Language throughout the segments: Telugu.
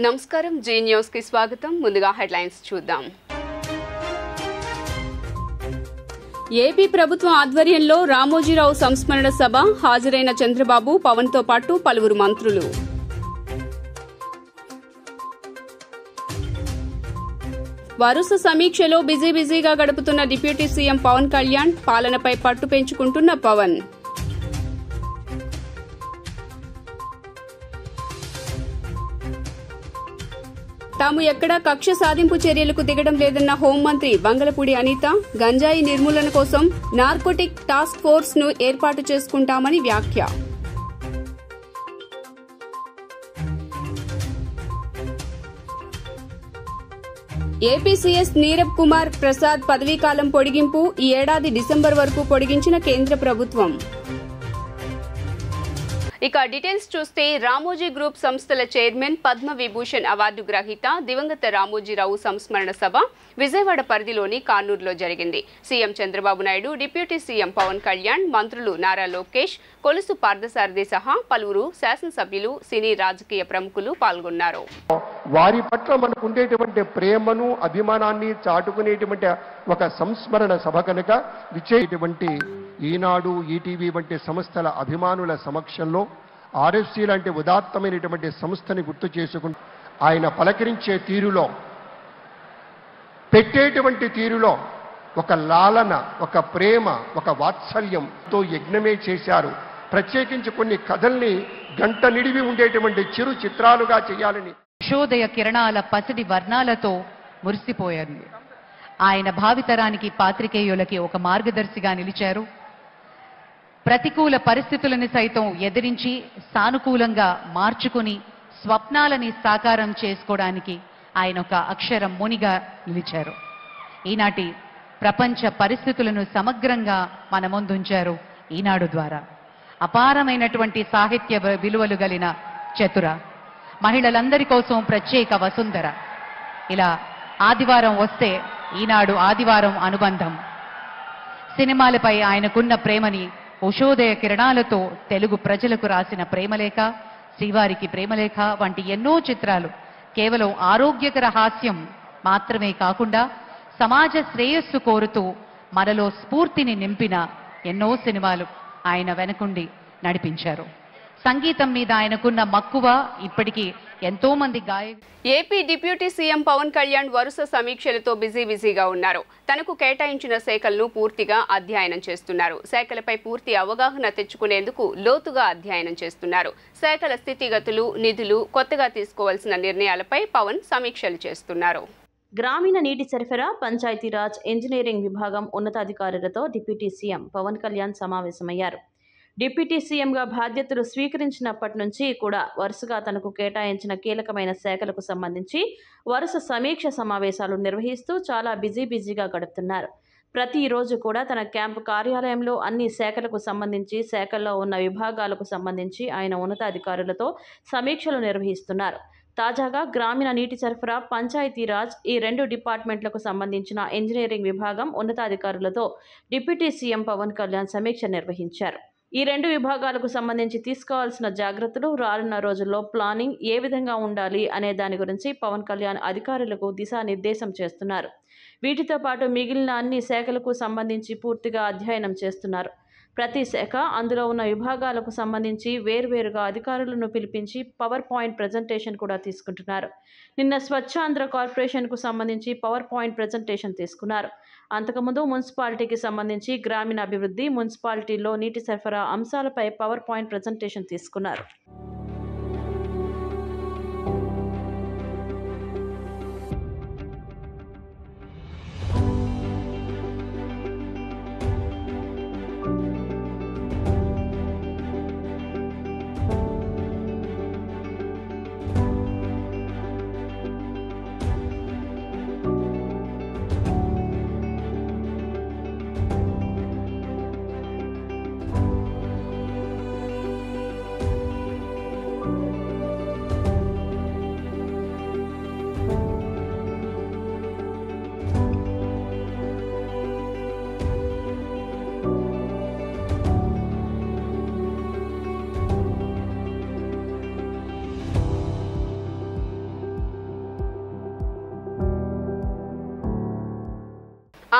నమస్కారం జీ న్యూస్ కి స్వాగతం. ముందుగా హెడ్లైన్స్ చూద్దాం. ఏపీ ప్రభుత్వం ఆధ్వర్యంలో రామోజీరావు సంస్మరణ సభ హాజరైన చంద్రబాబు, పవన్ తో పాటు పలువురు మంత్రులు. వరుస సమీక్షలో బిజీగా గడుపుతున్న డిప్యూటీ సీఎం పవన్ కళ్యాణ్, పాలనపై పట్టు పెంచుకుంటున్న పవన్. తాము ఎక్కడా కక్ష సాధింపు చర్యలకు దిగడం లేదన్న హోంమంత్రి వంగలపూడి అనిత, గంజాయి నిర్మూలన కోసం నార్కోటిక్ టాస్క్ ఫోర్స్ ను ఏర్పాటు చేసుకుంటామని వ్యాఖ్య. ఏపీ సీఎస్ నీరబ్ కుమార్ ప్రసాద్ పదవీకాలం పొడిగింపు ఈ ఏడాది డిసెంబర్ వరకు పొడిగించిన కేంద్ర ప్రభుత్వం. ఇక డీటెయిల్స్ చూస్తే రామోజీ గ్రూప్ సంస్థల చైర్మన్, పద్మ విభూషణ్ అవార్డు గ్రహీత దివంగత రామోజీరావు సంస్మరణ సభ విజయవాడ పరిధిలోని కానూరులో జరిగింది. CM Chandrababu Naidu, deputy CM Pawan Kalyan, మంత్రులు నారా లోకేష్, కొలుసు పార్థసారథి సహా పలువురు శాసనసభ్యులు, సినీ రాజకీయ ప్రముఖులు పాల్గొన్నారు. వారి పట్ల మనకు ఉండేటువంటి ప్రేమను, అభిమానాన్ని చాటుకునేటువంటి ఒక సంస్మరణ సభ కనుక విచ్చేటువంటి ఈనాడు, ఈటీవీ వంటి సంస్థల అభిమానుల సమక్షంలో ఆర్ఎఫ్సి లాంటి ఉదాత్తమైనటువంటి సంస్థని గుర్తు చేసుకుంటూ ఆయన పలకరించే తీరులో, పెట్టేటువంటి తీరులో ఒక లాలన, ఒక ప్రేమ, ఒక వాత్సల్యంతో యజ్ఞమే చేశారు. ప్రత్యేకించి కొన్ని కథల్ని గంట నిడివి ఉండేటువంటి చిరు చిత్రాలుగా చేయాలని ఉషోదయ కిరణాల పసిడి వర్ణాలతో మురిసిపోయారు. ఆయన భావితరానికి, పాత్రికేయులకి ఒక మార్గదర్శిగా నిలిచారు. ప్రతికూల పరిస్థితులను సైతం ఎదిరించి సానుకూలంగా మార్చుకుని స్వప్నాలని సాకారం చేసుకోవడానికి ఆయన ఒక అక్షర మునిగా నిలిచారు. ఈనాటి ప్రపంచ పరిస్థితులను సమగ్రంగా మన ముందుంచారు ఈనాడు ద్వారా. అపారమైనటువంటి సాహిత్య విలువలు గలిన చతుర, మహిళలందరి కోసం ప్రత్యేక వసుంధర. ఇలా ఆదివారం వస్తే ఈనాడు ఆదివారం అనుబంధం. సినిమాలపై ఆయనకున్న ప్రేమని ఉషోదయ కిరణాలతో తెలుగు ప్రజలకు రాసిన ప్రేమలేఖ, శ్రీవారికి ప్రేమలేఖ వంటి ఎన్నో చిత్రాలు కేవలం ఆరోగ్యకర హాస్యం మాత్రమే కాకుండా సమాజ శ్రేయస్సు కోరుతూ మనలో స్ఫూర్తిని నింపిన ఎన్నో సినిమాలు ఆయన వెనకుండి నడిపించారు. సంగీతం మీద ఆయనకున్న మక్కువ ఇప్పటికీ ఎంతో మంది AP deputy CM Pawan Kalyan వరుస సమీక్షలతో బిజీగా ఉన్నారు. తనకు కేటాయించిన శాఖలను పూర్తిగా అధ్యయనం చేస్తున్నారు. శాఖలపై పూర్తి అవగాహన తెచ్చుకునేందుకు లోతుగా అధ్యయనం చేస్తున్నారు. శాఖల స్థితిగతులు, నిధులు, కొత్తగా తీసుకోవాల్సిన నిర్ణయాలపై పవన్ సమీక్షలు చేస్తున్నారు. గ్రామీణ నీటి సరఫరా, పంచాయతీరాజ్, ఇంజనీరింగ్ విభాగం ఉన్నతాధికారులతో డిప్యూటీ సీఎం పవన్ కళ్యాణ్ సమావేశమయ్యారు. డిప్యూటీ సీఎంగా బాధ్యతలు స్వీకరించినప్పటి నుంచి కూడా వరుసగా తనకు కేటాయించిన కీలకమైన శాఖలకు సంబంధించి వరుస సమీక్ష సమావేశాలు నిర్వహిస్తూ చాలా బిజీగా గడుపుతున్నారు. ప్రతిరోజు కూడా తన క్యాంపు కార్యాలయంలో అన్ని శాఖలకు సంబంధించి, శాఖల్లో ఉన్న విభాగాలకు సంబంధించి ఆయన ఉన్నతాధికారులతో సమీక్షలు నిర్వహిస్తున్నారు. తాజాగా గ్రామీణ నీటి సరఫరా, పంచాయతీరాజ్ ఈ రెండు డిపార్ట్మెంట్లకు సంబంధించిన ఇంజనీరింగ్ విభాగం ఉన్నతాధికారులతో డిప్యూటీ సీఎం పవన్ కళ్యాణ్ సమీక్ష నిర్వహించారు. ఈ రెండు విభాగాలకు సంబంధించి తీసుకోవాల్సిన జాగ్రత్తలు, రానున్న రోజుల్లో ప్లానింగ్ ఏ విధంగా ఉండాలి అనే దాని గురించి పవన్ కళ్యాణ్ అధికారులకు దిశానిర్దేశం చేస్తున్నారు. వీటితో పాటు మిగిలిన అన్ని శాఖలకు సంబంధించి పూర్తిగా అధ్యయనం చేస్తున్నారు. ప్రతి శాఖ, అందులో ఉన్న విభాగాలకు సంబంధించి వేర్వేరుగా అధికారులను పిలిపించి పవర్ పాయింట్ ప్రజెంటేషన్ కూడా తీసుకుంటున్నారు. నిన్న స్వచ్ఛాంధ్ర కార్పొరేషన్కు సంబంధించి పవర్ పాయింట్ ప్రజెంటేషన్ తీసుకున్నారు. అంతకుముందు మున్సిపాలిటీకి సంబంధించి గ్రామీణాభివృద్ధి, మున్సిపాలిటీలో నీటి సరఫరా అంశాలపై పవర్ పాయింట్ ప్రజెంటేషన్ తీసుకున్నారు.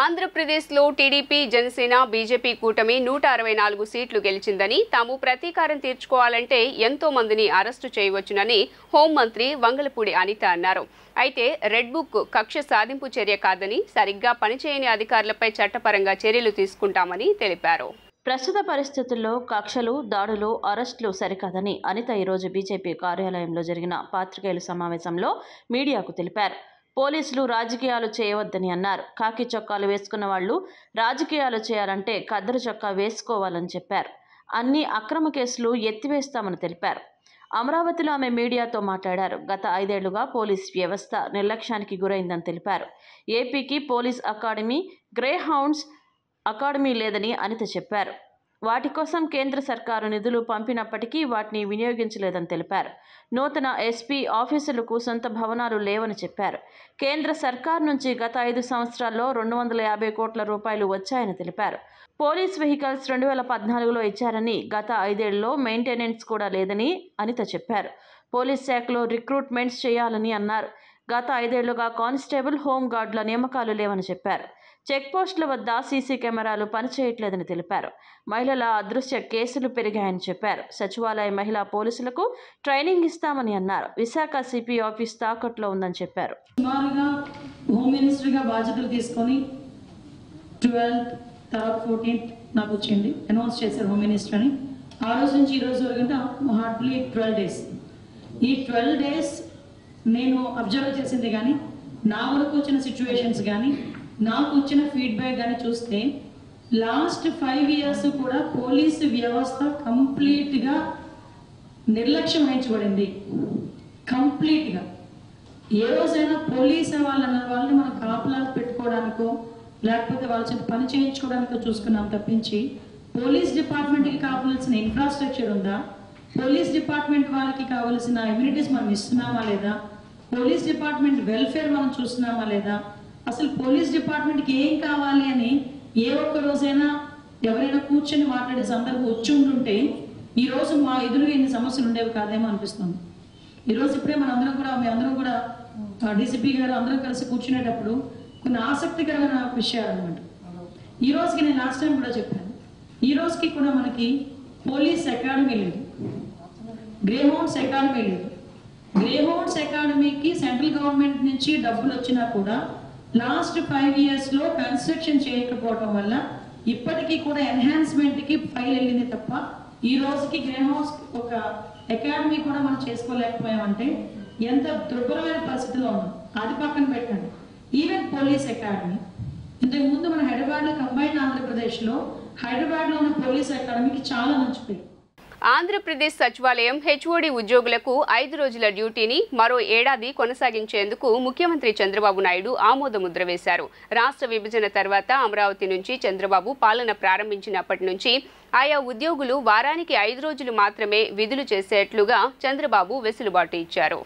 ఆంధ్రప్రదేశ్లో టీడీపీ, జనసేన, బీజేపీ కూటమి 164 సీట్లు గెలిచిందని, తాము ప్రతీకారం తీర్చుకోవాలంటే ఎంతో మందిని అరెస్టు చేయవచ్చునని హోంమంత్రి వంగలపూడి అనిత అన్నారు. అయితే రెడ్ బుక్ కక్ష సాధింపు చర్య కాదని, సరిగ్గా పనిచేయని అధికారులపై చట్టపరంగా చర్యలు తీసుకుంటామని తెలిపారు. ప్రస్తుత పరిస్థితుల్లో కక్షలు, దాడులు, అరెస్టులు సరికాదని అనిత ఈరోజు బీజేపీ కార్యాలయంలో జరిగిన పాత్రికేయుల సమావేశంలో మీడియాకు తెలిపారు. పోలీసులు రాజకీయాలు చేయవద్దని అన్నారు. కాకి చొక్కాలు వేసుకున్న వాళ్ళు రాజకీయాలు చేయాలంటే ఖద్దరు చొక్కా వేసుకోవాలని చెప్పారు. అన్ని అక్రమ కేసులు ఎత్తివేస్తామని తెలిపారు. అమరావతిలో ఆమె మీడియాతో మాట్లాడారు. గత 5 ఏళ్లుగా పోలీస్ వ్యవస్థ నిర్లక్ష్యానికి గురైందని తెలిపారు. ఏపీకి police academy, grey hounds academy లేదని అనిత చెప్పారు. వాటి కోసం కేంద్ర సర్కారు నిధులు పంపినప్పటికీ వాటిని వినియోగించలేదని తెలిపారు. నూతన ఎస్పీ ఆఫీసులకు సొంత భవనాలు లేవని చెప్పారు. కేంద్ర సర్కారు నుంచి గత 5 సంవత్సరాల్లో 250 కోట్ల రూపాయలు వచ్చాయని తెలిపారు. పోలీస్ వెహికల్స్ 2014లో ఇచ్చారని, గత 5 ఏళ్లలో మెయింటెనెన్స్ కూడా లేదని అనిత చెప్పారు. పోలీస్ శాఖలో రిక్రూట్మెంట్స్ చేయాలని అన్నారు. గత 5 ఏళ్లుగా కానిస్టేబుల్, హోంగార్డుల నియామకాలు లేవని చెప్పారు. చెక్ పోస్టుల వద్ద సీసీ కెమెరాలు పనిచేయట్లేదని తెలిపారు. మహిళల అదృశ్య కేసులు పెరిగాయని చెప్పారు. సచివాలయ మహిళా పోలీసులకు ట్రైనింగ్ ఇస్తామని అన్నారు. విశాఖ సిపి ఆఫీస్ తాకట్లో ఉందని చెప్పారు. సుమారుగా హోమ్ మినిస్టర్గా బాధ్యతలు తీసుకొని 12th తర్వాత 14th నాకు వచ్చింది, అనౌన్స్ చేశారు హోమ్ మినిస్టర్ అని. ఆ రోజు నుంచి ఈ రోజు వరకు హార్డ్లీ 12 days. ఈ 12 days నేను అబ్జర్వ్ చేసింది కానీ, నా వరకు వచ్చిన సిచ్యువేషన్స్ కానీ, నాకు వచ్చిన ఫీడ్బ్యాక్ కానీ చూస్తే లాస్ట్ 5 years కూడా పోలీసు వ్యవస్థ కంప్లీట్గా నిర్లక్ష్యం వహించబడింది. కంప్లీట్గా ఏ రోజైనా పోలీసు వాళ్ళని మనం కాపలాలు పెట్టుకోవడానికో లేకపోతే వాళ్ళ చేత పని చేయించుకోవడానికో చూసుకున్నాం తప్పించి, పోలీస్ డిపార్ట్మెంట్కి కావాల్సిన ఇన్ఫ్రాస్ట్రక్చర్ ఉందా, పోలీస్ డిపార్ట్మెంట్ వాళ్ళకి కావాల్సిన ఇమ్యూనిటీస్ మనం ఇస్తున్నామా లేదా, పోలీస్ డిపార్ట్మెంట్ వెల్ఫేర్ మనం చూస్తున్నామా లేదా, అసలు పోలీస్ డిపార్ట్మెంట్కి ఏం కావాలి అని ఏ ఒక్క రోజైనా ఎవరైనా కూర్చొని మాట్లాడే సందర్భం వచ్చి ఉంటుంటే ఈరోజు మా ఎదురుగా ఇన్ని సమస్యలు ఉండేవి కాదేమో అనిపిస్తుంది. ఈరోజు ఇప్పుడే మీ అందరం కూడా డీసీపీ గారు అందరం కలిసి కూర్చునేటప్పుడు కొన్ని ఆసక్తికరమైన విషయాలు అనమాట. ఈ రోజుకి నేను లాస్ట్ టైం కూడా చెప్పాను, ఈ రోజుకి కూడా మనకి పోలీస్ అకాడమీ లేదు, గ్రే హౌండ్స్ అకాడమీ లేదు. గ్రే హౌండ్స్ అకాడమీకి సెంట్రల్ గవర్నమెంట్ నుంచి డబ్బులు వచ్చినా కూడా లాస్ట్ 5 yearsలో కన్స్ట్రక్షన్ చేయకపోవడం వల్ల ఇప్పటికీ కూడా ఎన్హాన్స్మెంట్కి ఫైల్ వెళ్ళింది తప్ప ఈ రోజుకి గ్రే హౌండ్స్ ఒక అకాడమీ కూడా మనం చేసుకోలేకపోయామంటే ఎంత దుర్భరమైన పరిస్థితిలో ఉన్నాం. అది పక్కన పెట్టండి, ఈవెన్ పోలీస్ అకాడమీ ఇంతకు ముందు మన హైదరాబాద్లో కంబైన్డ్ ఆంధ్రప్రదేశ్లో హైదరాబాద్లో ఉన్న పోలీస్ అకాడమీకి చాలా మంచి పేరు. ఆంధ్రప్రదేశ్ సచివాలయం హెచ్ఓడి ఉద్యోగులకు 5 రోజుల డ్యూటీని మరో ఏడాది కొనసాగించేందుకు ముఖ్యమంత్రి చంద్రబాబు నాయుడు ఆమోదముద్ర వేశారు. రాష్ట్ర విభజన తర్వాత అమరావతి నుంచి చంద్రబాబు పాలన ప్రారంభించినప్పటి నుంచి ఆయా ఉద్యోగులు వారానికి 5 రోజులు మాత్రమే విధులు చేసేట్లుగా చంద్రబాబు వెసులుబాటు ఇచ్చారు.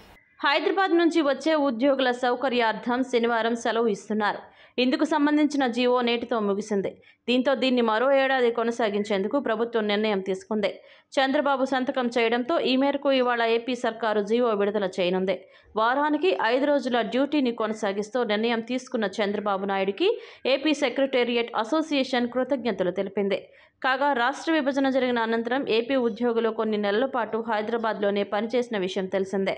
హైదరాబాద్ నుంచి వచ్చే ఉద్యోగుల సౌకర్యార్థం శనివారం సెలవు ఇస్తున్నారు. ఇందుకు సంబంధించిన జీవో నేటితో ముగిసింది. దీంతో దీన్ని మరో ఏడాది కొనసాగించేందుకు ప్రభుత్వం నిర్ణయం తీసుకుంది. చంద్రబాబు సంతకం చేయడంతో ఈ మేరకు ఇవాళ ఏపీ సర్కారు జీవో విడుదల చేయనుంది. వారానికి 5 రోజుల డ్యూటీని కొనసాగిస్తూ నిర్ణయం తీసుకున్న చంద్రబాబు నాయుడికి ఏపీ సెక్రటేరియట్ అసోసియేషన్ కృతజ్ఞతలు తెలిపింది. కాగా రాష్ట్ర విభజన జరిగిన అనంతరం ఏపీ ఉద్యోగులు కొన్ని నెలల పాటు హైదరాబాద్లోనే పనిచేసిన విషయం తెలిసిందే.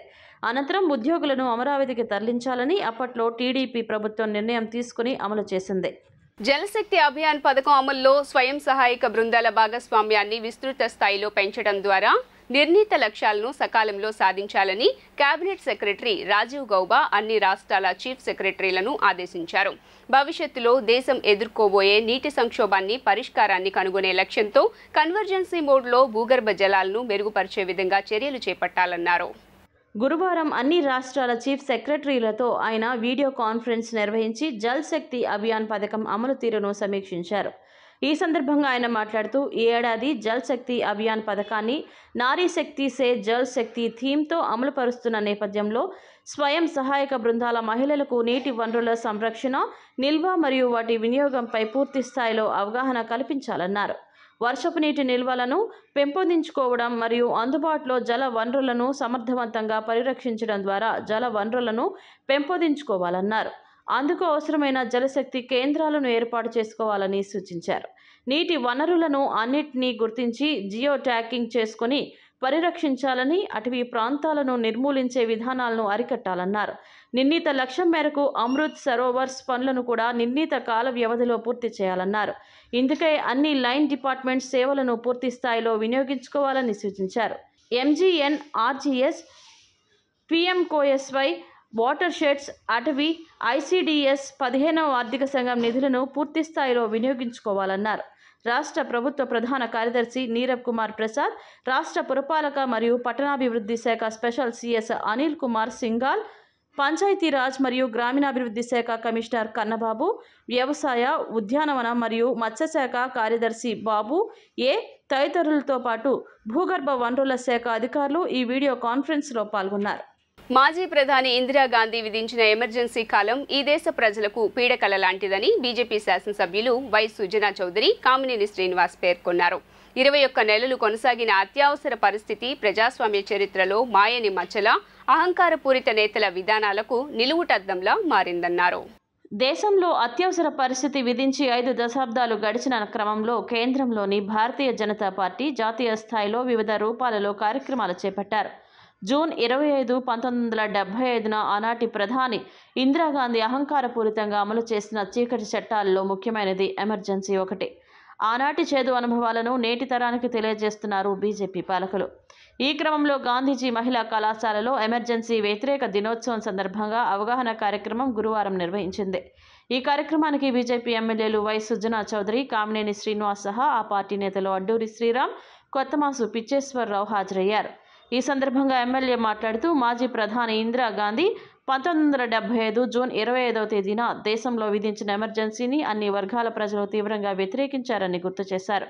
అనంతరం ఉద్యోగులను అమరావతికి తరలించాలని అప్పట్లో టీడీపీ ప్రభుత్వం నిర్ణయం తీసుకుని అమలు చేసింది. జలశక్తి అభియాన్ పథకం అమల్లో స్వయం సహాయక బృందాల భాగస్వామ్యాన్ని విస్తృత స్థాయిలో పెంచడం ద్వారా నిర్ణీత లక్ష్యాలను సకాలంలో సాధించాలని కేబినెట్ సెక్రటరీ రాజీవ్ గౌబా అన్ని రాష్ట్రాల చీఫ్ సెక్రటరీలను ఆదేశించారు. భవిష్యత్తులో దేశం ఎదుర్కోబోయే నీటి సంక్షోభాన్ని పరిష్కారాన్ని కనుగొనే లక్ష్యంతో కన్వర్జెన్సీ మోడ్లో భూగర్భ జలాలను మెరుగుపరిచే విధంగా చర్యలు చేపట్టాలన్నారు. గురువారం అన్ని రాష్ట్రాల చీఫ్ సెక్రటరీలతో ఆయన వీడియో కాన్ఫరెన్స్ నిర్వహించి జల్ శక్తి అభియాన్ పథకం అమలు తీరును సమీక్షించారు. ఈ సందర్భంగా ఆయన మాట్లాడుతూ ఈ ఏడాది జల్ శక్తి అభియాన్ పథకాన్ని నారీ శక్తి సే జల్ శక్తి థీమ్తో అమలు పరుస్తున్న నేపథ్యంలో స్వయం సహాయక బృందాల మహిళలకు నీటి వనరుల సంరక్షణ, నిల్వ మరియు వాటి వినియోగంపై పూర్తి స్థాయిలో అవగాహన కల్పించాలన్నారు. వర్షపు నీటి నిల్వలను పెంపొందించుకోవడం మరియు అందుబాటులో జల వనరులను సమర్థవంతంగా పరిరక్షించడం ద్వారా జల వనరులను పెంపొందించుకోవాలన్నారు. అందుకు అవసరమైన జలశక్తి కేంద్రాలను ఏర్పాటు చేసుకోవాలని సూచించారు. నీటి వనరులను అన్నిటినీ గుర్తించి జియో ట్యాగింగ్ చేసుకుని పరిరక్షించాలని, అటవీ ప్రాంతాలను నిర్మూలించే విధానాలను అరికట్టాలన్నారు. నిర్ణీత లక్ష్యం మేరకు అమృత్ సరోవర్స్ పనులను కూడా నిర్ణీత కాల వ్యవధిలో పూర్తి చేయాలన్నారు. ఇందుకై అన్ని లైన్ డిపార్ట్మెంట్ సేవలను పూర్తి స్థాయిలో వినియోగించుకోవాలని సూచించారు. MGNRGS, PMCOSY, వాటర్ షెడ్స్, అటవీ, ICDS 15వ ఆర్థిక సంఘం నిధులను పూర్తి స్థాయిలో వినియోగించుకోవాలన్నారు. రాష్ట్ర ప్రభుత్వ ప్రధాన కార్యదర్శి నీరబ్ కుమార్ ప్రసాద్, రాష్ట్ర పురపాలక మరియు పట్టణాభివృద్ధి శాఖ స్పెషల్ CS అనిల్ కుమార్ సింఘాల్, పంచాయతీరాజ్ మరియు గ్రామీణాభివృద్ధి శాఖ కమిషనర్ కన్నబాబు, వ్యవసాయ, ఉద్యానవన మరియు మత్స్యశాఖ కార్యదర్శి బాబు తదితరులతో పాటు భూగర్భ వనరుల శాఖ అధికారులు ఈ వీడియో కాన్ఫరెన్స్లో పాల్గొన్నారు. మాజీ ప్రధాని ఇందిరాగాంధీ విధించిన ఎమర్జెన్సీ కాలం ఈ దేశ ప్రజలకు పీడకల లాంటిదని బీజేపీ శాసనసభ్యులు వై సుజనా చౌదరి, కామినేని శ్రీనివాస్ పేర్కొన్నారు. 21 నెలలు కొనసాగిన అత్యవసర పరిస్థితి ప్రజాస్వామ్య చరిత్రలో మాయని మచ్చల, అహంకారపూరిత నేతల విధానాలకు నిలువుటద్దంలా మారిందన్నారు. దేశంలో అత్యవసర పరిస్థితి విధించి 5 దశాబ్దాలు గడిచిన క్రమంలో కేంద్రంలోని భారతీయ జనతా పార్టీ జాతీయ స్థాయిలో వివిధ రూపాలలో కార్యక్రమాలు చేపట్టారు. జూన్ 25, 1975న ఆనాటి ప్రధాని ఇందిరాగాంధీ అహంకారపూరితంగా అమలు చేసిన చీకటి చట్టాల్లో ముఖ్యమైనది ఎమర్జెన్సీ ఒకటి. ఆనాటి చేదు అనుభవాలను నేటి తరానికి తెలియజేస్తున్నారు బీజేపీ పాలకులు. ఈ క్రమంలో గాంధీజీ మహిళా కళాశాలలో ఎమర్జెన్సీ వ్యతిరేక దినోత్సవం సందర్భంగా అవగాహన కార్యక్రమం గురువారం నిర్వహించింది. ఈ కార్యక్రమానికి బీజేపీ ఎమ్మెల్యేలు వై సుజనా చౌదరి, కామినేని శ్రీనివాస్ సహా ఆ పార్టీ నేతలు అడ్డూరి శ్రీరామ్, కొత్తమాసు పిచ్చేశ్వరరావు హాజరయ్యారు. ఈ సందర్భంగా ఎమ్మెల్యే మాట్లాడుతూ మాజీ ప్రధాని ఇందిరాగాంధీ 1975 జూన్ 25వ తేదీన దేశంలో విధించిన ఎమర్జెన్సీని అన్ని వర్గాల ప్రజలు తీవ్రంగా వ్యతిరేకించారని గుర్తు చేశారు.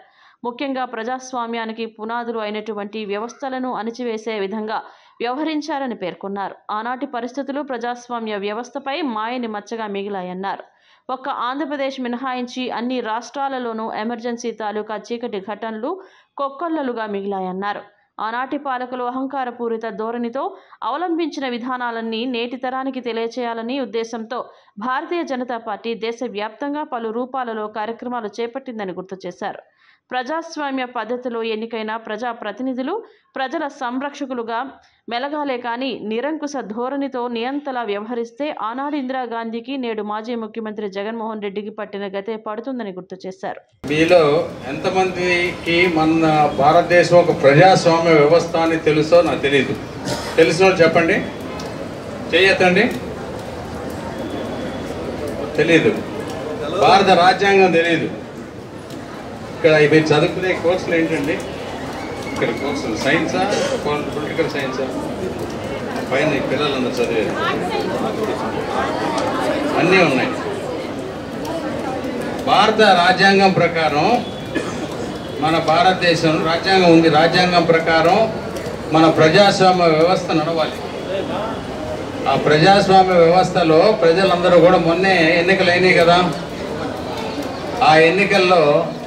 ముఖ్యంగా ప్రజాస్వామ్యానికి పునాదులు అయినటువంటి వ్యవస్థలను అణిచివేసే విధంగా వ్యవహరించారని పేర్కొన్నారు. ఆనాటి పరిస్థితులు ప్రజాస్వామ్య వ్యవస్థపై మాయని మచ్చగా మిగిలాయన్నారు. ఒక్క ఆంధ్రప్రదేశ్ మినహాయించి అన్ని రాష్ట్రాలలోనూ ఎమర్జెన్సీ తాలూకా చీకటి ఘటనలు కొక్కొల్లలుగా మిగిలాయన్నారు. ఆనాటి పాలకులు అహంకారపూరిత ధోరణితో అవలంబించిన విధానాలన్నీ నేటి తరానికి తెలియచేయాలని ఉద్దేశంతో భారతీయ జనతా పార్టీ దేశవ్యాప్తంగా పలు రూపాలలో కార్యక్రమాలు చేపట్టిందని గుర్తు చేశారు. ప్రజాస్వామ్య పద్ధతిలో ఎన్నికైన ప్రజాప్రతినిధులు ప్రజల సంరక్షకులుగా మెలగాలే కానీ నిరంకుశ ధోరణితో నియంతలా వ్యవహరిస్తే ఆనాడు ఇందిరాగాంధీకి నేడు మాజీ ముఖ్యమంత్రి జగన్మోహన్ రెడ్డికి పట్టిన గతే పడుతుందని గుర్తు చేశారు. మీలో ఎంతమందికి మన భారతదేశం ఒక ప్రజాస్వామ్య వ్యవస్థ అని తెలుసో నాకు తెలియదు. తెలిసిన వాళ్ళు చెప్పండి, చేయొద్దండి. తెలీదు. భారత రాజ్యాంగం తెలీదు. ఇక్కడ మీరు చదువుకునే కోర్సులు ఏంటండి? ఇక్కడ కోర్సులు సైన్సా, పొలిటికల్ సైన్సా? పైన పిల్లలందరూ చదివేది అన్నీ ఉన్నాయి. భారత రాజ్యాంగం ప్రకారం మన భారతదేశం రాజ్యాంగం ఉంది. రాజ్యాంగం ప్రకారం మన ప్రజాస్వామ్య వ్యవస్థ నడవాలి. ఆ ప్రజాస్వామ్య వ్యవస్థలో ప్రజలందరూ కూడా మొన్నే ఎన్నికలు అయినాయి కదా. ఆ ఎన్నికల్లో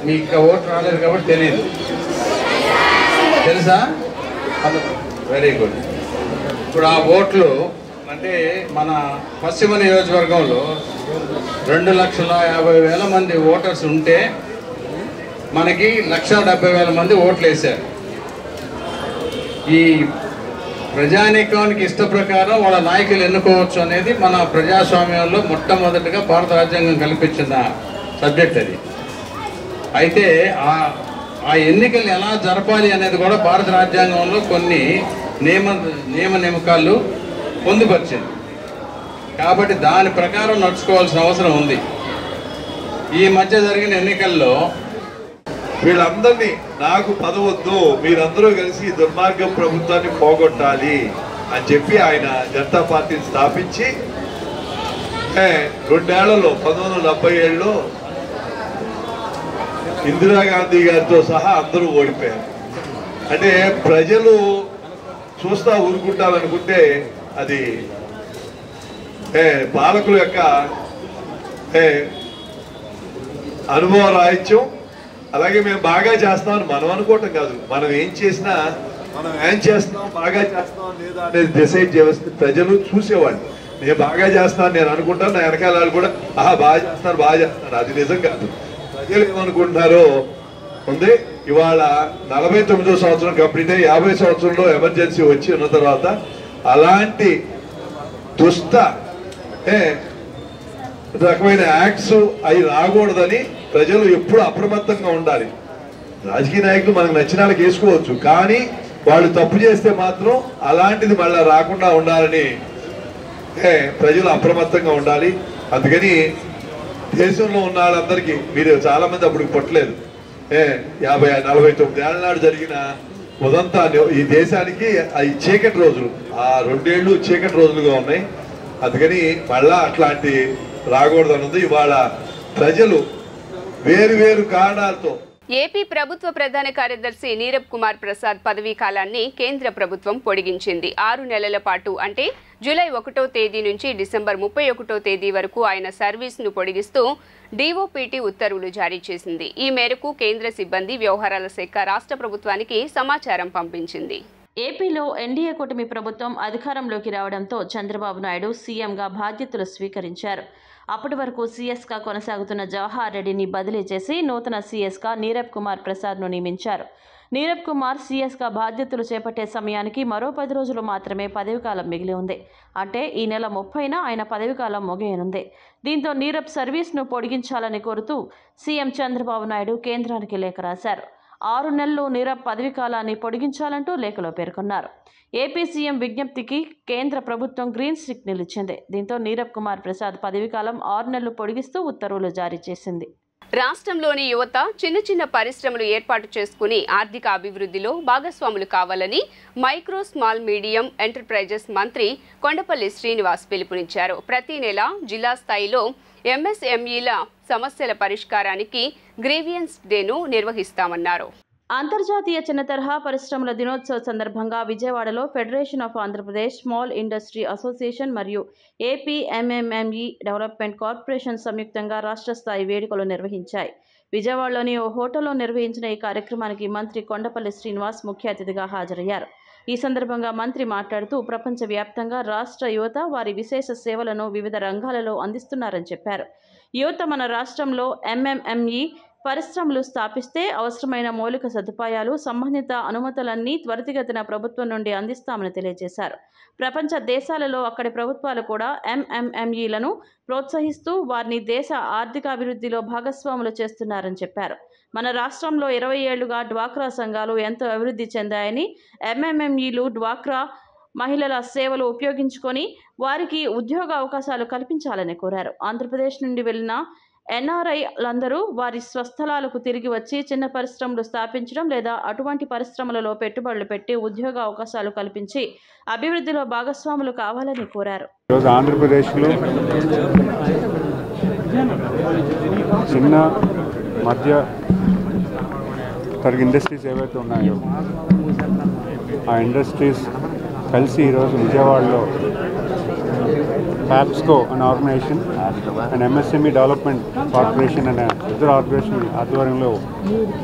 మీకు ఓటు రాలేదు కాబట్టి తెలియదు. తెలుసా? Very good. ఇప్పుడు ఆ ఓట్లు అంటే మన పశ్చిమ నియోజకవర్గంలో 2,50,000 మంది ఓటర్స్ ఉంటే మనకి 1,70,000 మంది ఓట్లు వేశారు. ఈ ప్రజానీకానికి ఇష్ట ప్రకారం వాళ్ళ నాయకులు ఎన్నుకోవచ్చు అనేది మన ప్రజాస్వామ్యంలో మొట్టమొదటిగా భారత రాజ్యాంగం కల్పించిన సబ్జెక్ట్ అది. అయితే ఆ ఎన్నికలు ఎలా జరపాలి అనేది కూడా భారత రాజ్యాంగంలో కొన్ని నియమకాలు పొందుపరిచింది. కాబట్టి దాని ప్రకారం నడుచుకోవాల్సిన అవసరం ఉంది. ఈ మధ్య జరిగిన ఎన్నికల్లో వీళ్ళందరినీ నాకు పదవద్దు, మీరందరూ కలిసి దుర్మార్గం ప్రభుత్వాన్ని పోగొట్టాలి అని చెప్పి ఆయన జనతా పార్టీని స్థాపించి 2 ఏళ్లలో 1977లో ఇందిరాగాంధీ గారితో సహా అందరూ ఓడిపోయారు. అంటే ప్రజలు చూస్తా ఊరుకుంటారనుకుంటే అది పాలకుల యొక్క అనుభవ రాహిత్యం. అలాగే మేము బాగా చేస్తామని మనం అనుకోవటం కాదు, మనం ఏం చేసినా మనం ఏం చేస్తున్నాం, బాగా చేస్తున్నాం లేదా అనేది డిసైడ్ చేస్తే ప్రజలు చూసేవాళ్ళు. నేను బాగా చేస్తాను నేను అనుకుంటాను, నా వెనకాల వాళ్ళు కూడా బాగా చేస్తున్నారు. అది నిజం కాదు. ప్రజలు ఏమనుకుంటున్నారో ఉంది. ఇవాళ 49వ సంవత్సరం కంప్లీట్ అయ్యి 50 సంవత్సరంలో ఎమర్జెన్సీ వచ్చి ఉన్న తర్వాత అలాంటి దుష్ట రకమైన యాక్ట్స్ అవి రాకూడదని ప్రజలు ఎప్పుడు అప్రమత్తంగా ఉండాలి. రాజకీయ నాయకులు మనకు నచ్చిన వాళ్ళకి వేసుకోవచ్చు, కానీ వాళ్ళు తప్పు చేస్తే మాత్రం అలాంటిది మళ్ళీ రాకుండా ఉండాలని ప్రజలు అప్రమత్తంగా ఉండాలి. అందుకని దేశంలో ఉన్న వాళ్ళందరికీ మీరు చాలా మంది అప్పుడు పుట్టలేదు. 49 ఏళ్ల నాడు జరిగిన ఉదంతాన్ని ఈ దేశానికి అవి చీకటి రోజులు, ఆ 2 ఏళ్ళు చీకటి రోజులుగా ఉన్నాయి. అందుకని మళ్ళా అట్లాంటి రాకూడదన్నది ఇవాళ ప్రజలు వేరు కారణాలతో. ఏపీ ప్రభుత్వ ప్రధాన కార్యదర్శి నీరబ్ కుమార్ ప్రసాద్ పదవీ కాలాన్ని కేంద్ర ప్రభుత్వం పొడిగించింది. 6 నెలల పాటు అంటే జూలై 1వ తేదీ నుంచి డిసెంబర్ 31వ తేదీ వరకు ఆయన సర్వీస్ను పొడిగిస్తూ డీఓపీటీ ఉత్తర్వులు జారీ చేసింది. ఈ మేరకు కేంద్ర సిబ్బంది వ్యవహారాల శాఖ రాష్ట్ర ప్రభుత్వానికి సమాచారం పంపించింది. ఏపీలో ఎన్డీఏ కూటమి ప్రభుత్వం అధికారంలోకి రావడంతో చంద్రబాబు నాయుడు సీఎంగా బాధ్యతలు స్వీకరించారు. అప్పటి వరకు సీఎస్గా కొనసాగుతున్న జవహర్ రెడ్డిని బదిలీ చేసి నూతన సీఎస్గా నీరబ్ కుమార్ ప్రసాద్ను నియమించారు. నీరబ్ కుమార్ సీఎస్గా బాధ్యతలు చేపట్టే సమయానికి మరో 10 రోజులు మాత్రమే పదవీకాలం మిగిలి ఉంది. అంటే ఈ నెల 30న ఆయన పదవీకాలం ముగియనుంది. దీంతో నీరబ్ సర్వీస్ను పొడిగించాలని కోరుతూ సీఎం చంద్రబాబు నాయుడు కేంద్రానికి లేఖ రాశారు. 6 నెలలు నీరబ్ పదవీకాలాన్ని పొడిగించాలంటూ లేఖలో పేర్కొన్నారు. ఏపీ సీఎం విజ్ఞప్తికి కేంద్ర ప్రభుత్వం గ్రీన్ సిగ్నల్ ఇచ్చింది. దీంతో నీరబ్ కుమార్ ప్రసాద్ పదవీకాలం 6 నెలలు పొడిగిస్తూ ఉత్తర్వులు జారీ చేసింది. రాష్ట్రంలోని యువత చిన్న పరిశ్రమలు ఏర్పాటు చేసుకుని ఆర్థిక అభివృద్ధిలో భాగస్వాములు కావాలని మైక్రో స్మాల్ మీడియం ఎంటర్ప్రైజెస్ మంత్రి కొండపల్లి శ్రీనివాస్ పిలుపునిచ్చారు. ప్రతి నెల జిల్లా స్థాయిలో ఎంఎస్ఎంఈల సమస్యల పరిష్కారానికి గ్రీవియన్స్ డేను నిర్వహిస్తామన్నారు. అంతర్జాతీయ చిన్న తరహా పరిశ్రమల దినోత్సవ సందర్భంగా విజయవాడలో federation of Andhra Pradesh small industry association మరియు ఏపీ ఎంఎంఎంఈ డెవలప్మెంట్ కార్పొరేషన్ సంయుక్తంగా రాష్ట్ర స్థాయి వేడుకలు నిర్వహించాయి. విజయవాడలోని ఓ హోటల్లో నిర్వహించిన ఈ కార్యక్రమానికి మంత్రి కొండపల్లి శ్రీనివాస్ ముఖ్య అతిథిగా హాజరయ్యారు. ఈ సందర్భంగా మంత్రి మాట్లాడుతూ ప్రపంచవ్యాప్తంగా రాష్ట్ర యువత వారి విశేష సేవలను వివిధ రంగాలలో అందిస్తున్నారని చెప్పారు. యువత మన రాష్ట్రంలో ఎంఎంఎంఈ పరిశ్రమలు స్థాపిస్తే అవసరమైన మౌలిక సదుపాయాలు సంబంధిత అనుమతులన్నీ త్వరితగతిన ప్రభుత్వం నుండి అందిస్తామని తెలియజేశారు. ప్రపంచ దేశాలలో అక్కడి ప్రభుత్వాలు కూడా ఎంఎంఎంఈలను ప్రోత్సహిస్తూ వారిని దేశ ఆర్థికాభివృద్ధిలో భాగస్వాములు చేస్తున్నారని చెప్పారు. మన రాష్ట్రంలో 20 ఏళ్లుగా డ్వాక్రా సంఘాలు ఎంతో అభివృద్ధి చెందాయని, ఎంఎంఎంఈలు డ్వాక్రా మహిళల సేవలు ఉపయోగించుకొని వారికి ఉద్యోగ అవకాశాలు కల్పించాలని కోరారు. ఆంధ్రప్రదేశ్ నుండి వెళ్లిన ఎన్ఆర్ఐలందరూ వారి స్వస్థలాలకు తిరిగి వచ్చి చిన్న పరిశ్రమలు స్థాపించడం లేదా అటువంటి పరిశ్రమలలో పెట్టుబడులు పెట్టి ఉద్యోగ అవకాశాలు కల్పించి అభివృద్ధిలో భాగస్వాములు కావాలని కోరారు. ఈరోజు ఆంధ్రప్రదేశ్లో చిన్న మధ్య తరగతి ఇండస్ట్రీస్ ఏవైతే ఉన్నాయో ఆ ఇండస్ట్రీస్ కలిసి ఈరోజు విజయవాడలో ఫ్యాబ్స్కో అనే organisation and MSME development corporation అనే ఇద్దరు ఆర్గనైజేషన్ ఆధ్వర్యంలో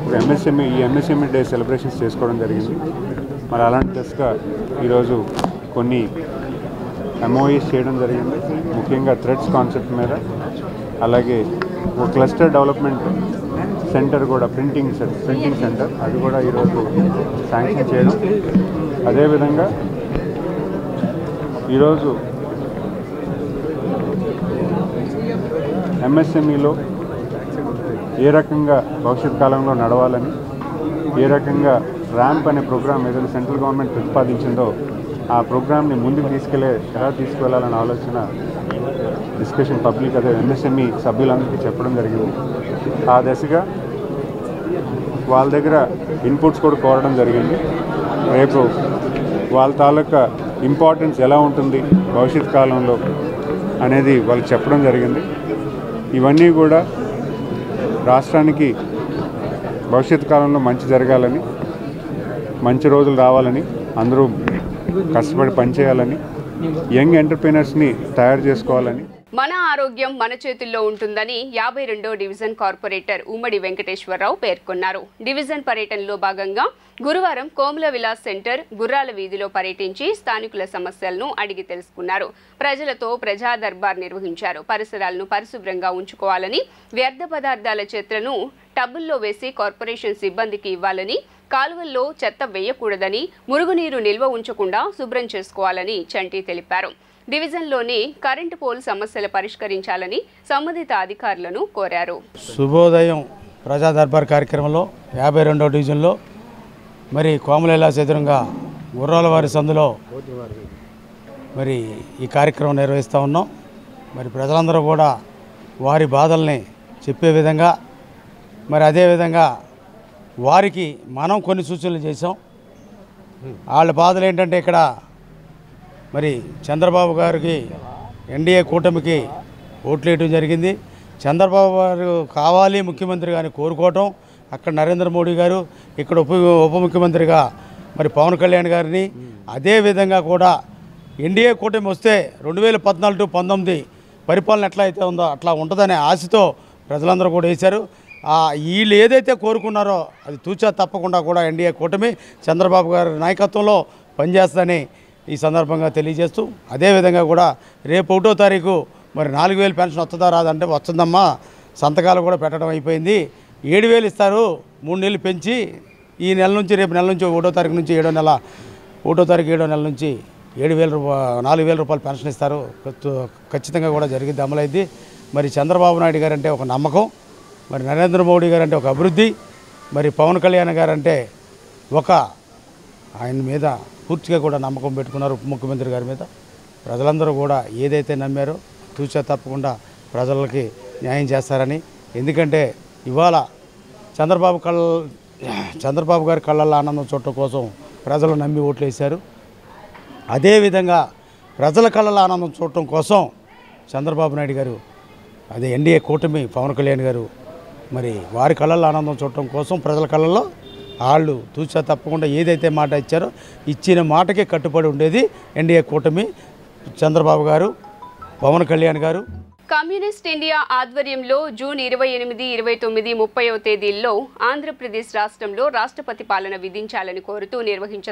ఒక ఎంఎస్ఎంఈ డే సెలబ్రేషన్స్ చేసుకోవడం జరిగింది. మరి అలాంటి దశగా ఈరోజు కొన్ని ఎంఓఈస్ చేయడం జరిగింది. ముఖ్యంగా థ్రెడ్స్ కాన్సెప్ట్ మీద, అలాగే ఒక క్లస్టర్ డెవలప్మెంట్ సెంటర్ కూడా ప్రింటింగ్ సెంటర్ అది కూడా ఈరోజు శాంక్షన్ చేయడం. అదేవిధంగా ఈరోజు ఎంఎస్ఎంఈలో ఏ రకంగా భవిష్యత్ కాలంలో నడవాలని, ఏ రకంగా ర్యాంప్ అనే ప్రోగ్రామ్ ఏదైతే సెంట్రల్ గవర్నమెంట్ ప్రతిపాదించిందో ఆ ప్రోగ్రామ్ని ముందుకు ఎలా తీసుకువెళ్ళాలనే ఆలోచన డిస్కషన్ పబ్లిక్ అదే ఎంఎస్ఎంఈ సభ్యులందరికీ చెప్పడం జరిగింది. ఆ దశగా వాళ్ళ దగ్గర ఇన్పుట్స్ కూడా కోరడం జరిగింది. రేపు వాళ్ళ తాలూకా ఇంపార్టెన్స్ ఎలా ఉంటుంది భవిష్యత్ కాలంలో అనేది వాళ్ళకి చెప్పడం జరిగింది. ఇవన్నీ కూడా రాష్ట్రానికి భవిష్యత్ కాలంలో మంచి జరగాలని, మంచి రోజులు రావాలని, అందరూ కష్టపడి పనిచేయాలని, యంగ్ ఎంటర్ప్రీనర్స్ని తయారు చేసుకోవాలని మన ఆరోగ్యం మన చేతుల్లో ఉంటుందని 52వ డివిజన్ కార్పొరేటర్ ఉమ్మడి వెంకటేశ్వరరావు పేర్కొన్నారు. డివిజన్ పర్యటనలో భాగంగా గురువారం కోమల విలాస్ సెంటర్ గుర్రాల వీధిలో పర్యటించి స్థానికుల సమస్యలను అడిగి తెలుసుకున్నారు. ప్రజలతో ప్రజా దర్బార్ నిర్వహించారు. పరిసరాలను పరిశుభ్రంగా ఉంచుకోవాలని, వ్యర్థ పదార్థాల చెత్తను టబ్బుల్లో వేసి కార్పొరేషన్ సిబ్బందికి ఇవ్వాలని, కాలువల్లో చెత్త వేయకూడదని, మురుగునీరు నిల్వ ఉంచకుండా శుభ్రం చేసుకోవాలని చంటి తెలిపారు. డివిజన్లోని కరెంటు పోల్ సమస్యలు పరిష్కరించాలని సంబంధిత అధికారులను కోరారు. శుభోదయం ప్రజా దర్బార్ కార్యక్రమంలో 52వ డివిజన్లో మరి కోమల ఎదురుగా గుర్రాల వారి సందులో మరి ఈ కార్యక్రమం నిర్వహిస్తూ ఉన్నాం. మరి ప్రజలందరూ కూడా వారి బాధల్ని చెప్పే విధంగా మరి అదేవిధంగా వారికి మనం కొన్ని సూచనలు చేసాం. వాళ్ళ బాధలు ఏంటంటే ఇక్కడ మరి చంద్రబాబు గారికి ఎన్డీఏ కూటమికి ఓట్లు వేయడం జరిగింది. చంద్రబాబు గారు కావాలి ముఖ్యమంత్రి గారిని కోరుకోవటం, అక్కడ నరేంద్ర మోడీ గారు, ఇక్కడ ఉప ముఖ్యమంత్రిగా మరి పవన్ కళ్యాణ్ గారిని, అదేవిధంగా కూడా ఎన్డీఏ కూటమి వస్తే 2014 టు 19 పరిపాలన ఎట్లా అయితే ఉందో అట్లా ఉంటుందనే ఆశతో ప్రజలందరూ కూడా వేశారు. వీళ్ళు ఏదైతే కోరుకున్నారో అది తూచా తప్పకుండా కూడా ఎన్డీఏ కూటమి చంద్రబాబు గారి నాయకత్వంలో పనిచేస్తుందని ఈ సందర్భంగా తెలియజేస్తూ, అదేవిధంగా కూడా రేపు 1వ తారీఖు మరి 4000 పెన్షన్ వస్తుందా రాదంటే వస్తుందమ్మా, సంతకాలు కూడా పెట్టడం అయిపోయింది. 7000 ఇస్తారు, 3 నెలలు పెంచి ఈ నెల నుంచి రేపు నెల నుంచి 1వ తారీఖు నుంచి 7వ నెల 1వ తారీఖు 7వ నెల నుంచి 4000 రూపాయలు పెన్షన్ ఇస్తారు. ఖచ్చితంగా కూడా జరిగింది, అమలైంది. మరి చంద్రబాబు నాయుడు గారు అంటే ఒక నమ్మకం, మరి నరేంద్ర మోడీ గారు అంటే ఒక అభివృద్ధి, మరి పవన్ కళ్యాణ్ గారు అంటే ఒక ఆయన మీద పూర్తిగా కూడా నమ్మకం పెట్టుకున్నారు ఉప ముఖ్యమంత్రి గారి మీద. ప్రజలందరూ కూడా ఏదైతే నమ్మారో తూచా తప్పకుండా ప్రజలకి న్యాయం చేస్తారని, ఎందుకంటే ఇవాళ చంద్రబాబు గారి కళ్ళల్లో ఆనందం చూడటం కోసం ప్రజలు నమ్మి ఓట్లు వేశారు. అదేవిధంగా ప్రజల కళ్ళల్లో ఆనందం చూడటం కోసం చంద్రబాబు నాయుడు గారు, అదే ఎన్డీఏ కూటమి పవన్ కళ్యాణ్ గారు మరి వారి కళ్ళల్లో ఆనందం చూడటం కోసం ప్రజల కళ్ళల్లో వాళ్ళు తూచా తప్పకుండా ఏదైతే మాట ఇచ్చారో ఇచ్చిన మాటకే కట్టుబడి ఉండేది ఎన్డీఏ కూటమి, చంద్రబాబు గారు, పవన్ కళ్యాణ్ గారు. కమ్యూనిస్ట్ ఇండియా ఆధ్వర్యంలో జూన్ 28, 29, 30వ తేదీల్లో ఆంధ్రప్రదేశ్ రాష్ట్రంలో రాష్ట్రపతి పాలన విధించాలని కోరుతూ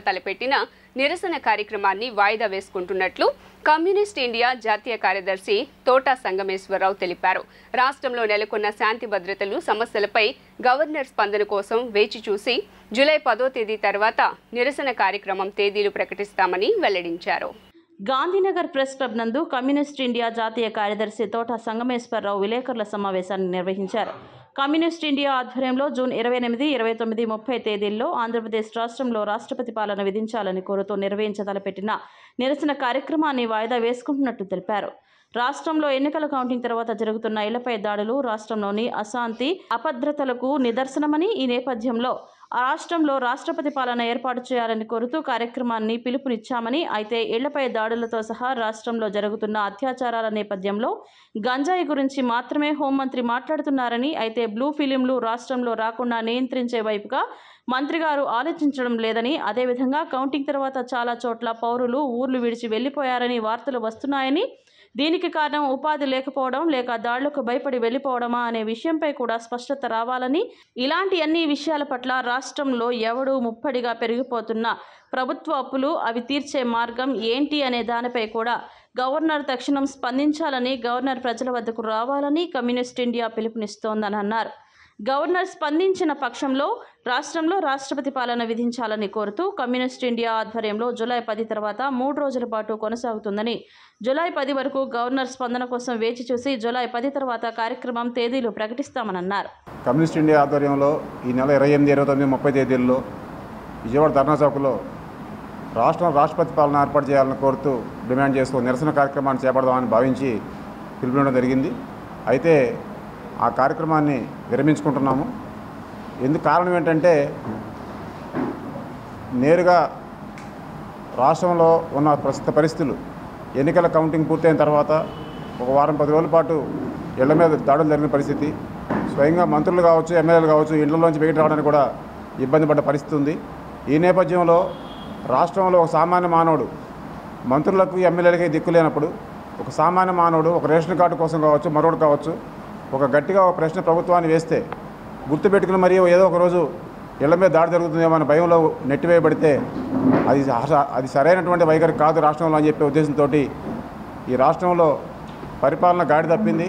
తలపెట్టిన నిరసన కార్యక్రమాన్ని వాయిదా వేసుకుంటున్నట్లు కమ్యూనిస్ట్ ఇండియా జాతీయ కార్యదర్శి తోటా సంగమేశ్వరరావు తెలిపారు. రాష్ట్రంలో నెలకొన్న శాంతి భద్రతలు సమస్యలపై గవర్నర్ స్పందన కోసం వేచి చూసి జూలై 10వ తేదీ తర్వాత నిరసన కార్యక్రమం తేదీలు ప్రకటిస్తామని వెల్లడించారు. గాంధీనగర్ ప్రెస్ క్లబ్ నందు కమ్యూనిస్ట్ ఇండియా జాతీయ కార్యదర్శి తోట సంగమేశ్వరరావు విలేకరుల సమావేశాన్ని నిర్వహించారు. కమ్యూనిస్ట్ ఇండియా ఆధ్వర్యంలో జూన్ 28, 29, 30 తేదీల్లో ఆంధ్రప్రదేశ్ రాష్ట్రంలో రాష్ట్రపతి పాలన విధించాలని కోరుతూ నిర్వహించతలపెట్టిన నిరసన కార్యక్రమాన్ని వాయిదా వేసుకుంటున్నట్టు తెలిపారు. రాష్ట్రంలో ఎన్నికల కౌంటింగ్ తర్వాత జరుగుతున్న ఇళ్లపై దాడులు రాష్ట్రంలోని అశాంతి అభద్రతలకు నిదర్శనమని, ఈ నేపథ్యంలో రాష్ట్రంలో రాష్ట్రపతి పాలన ఏర్పాటు చేయాలని కోరుతూ కార్యక్రమాన్ని పిలుపునిచ్చామని, అయితే ఇళ్లపై దాడులతో సహా రాష్ట్రంలో జరుగుతున్న అత్యాచారాల నేపథ్యంలో గంజాయి గురించి మాత్రమే హోంమంత్రి మాట్లాడుతున్నారని, అయితే బ్లూ ఫిలింలు రాష్ట్రంలో రాకుండా నియంత్రించే వైపుగా మంత్రి గారు ఆలోచించడం లేదని, అదేవిధంగా కౌంటింగ్ తర్వాత చాలా చోట్ల పౌరులు ఊర్లు విడిచి వెళ్లిపోయారని వార్తలు వస్తున్నాయని, దీనికి కారణం ఉపాధి లేకపోవడం లేక దాడులకు భయపడి వెళ్లిపోవడమా అనే విషయంపై కూడా స్పష్టత రావాలని, ఇలాంటి అన్ని విషయాల పట్ల రాష్ట్రంలో ఎవడు ముప్పడిగా పెరిగిపోతున్న ప్రభుత్వ అప్పులు అవి తీర్చే మార్గం ఏంటి అనే దానిపై కూడా గవర్నర్ తక్షణం స్పందించాలని, గవర్నర్ ప్రజల వద్దకు రావాలని కమ్యూనిస్ట్ ఇండియా పిలుపునిస్తోందని అన్నారు. గవర్నర్ స్పందించిన పక్షంలో రాష్ట్రంలో రాష్ట్రపతి పాలన విధించాలని కోరుతూ కమ్యూనిస్ట్ ఇండియా ఆధ్వర్యంలో జూలై 10 తర్వాత 3 రోజుల పాటు కొనసాగుతుందని, జూలై 10 వరకు గవర్నర్ స్పందన కోసం వేచి చూసి జూలై 10 తర్వాత కార్యక్రమం తేదీలు ప్రకటిస్తామని అన్నారు. కమ్యూనిస్ట్ ఇండియా ఆధ్వర్యంలో ఈ నెల 28, 29, 30 తేదీల్లో విజయవాడ ధర్నా చౌక్లో రాష్ట్రపతి పాలన ఏర్పాటు చేయాలని కోరుతూ డిమాండ్ చేస్తూ నిరసన కార్యక్రమాన్ని చేపడదామని భావించి పిలుపునివ్వడం జరిగింది. అయితే ఆ కార్యక్రమాన్ని విరమించుకుంటున్నాము. ఎందుకు కారణం ఏంటంటే నేరుగా రాష్ట్రంలో ఉన్న ప్రస్తుత పరిస్థితులు, ఎన్నికల కౌంటింగ్ పూర్తయిన తర్వాత ఒక వారం 10 రోజుల పాటు ఇళ్ల మీద దాడులు జరిగిన పరిస్థితి, స్వయంగా మంత్రులు కావచ్చు, ఎమ్మెల్యేలు కావచ్చు ఇండ్లలోంచి బయట రావడానికి కూడా ఇబ్బంది పడ్డ పరిస్థితి ఉంది. ఈ నేపథ్యంలో రాష్ట్రంలో ఒక సామాన్య మానవుడు మంత్రులకు ఎమ్మెల్యేలకి దిక్కు లేనప్పుడు ఒక సామాన్య మానవుడు ఒక రేషన్ కార్డు కోసం కావచ్చు, మరొకటి కావచ్చు, ఒక గట్టిగా ఒక ప్రశ్న ప్రభుత్వాన్ని వేస్తే గుర్తుపెట్టుకుని మరియు ఏదో ఒక రోజు ఇళ్ల మీద దాడి జరుగుతుందేమో అనే భయంలో నెట్టివేయబడితే అది సరైనటువంటి వైఖరి కాదు రాష్ట్రంలో అని చెప్పే ఉద్దేశంతో ఈ రాష్ట్రంలో పరిపాలన గాడి తప్పింది.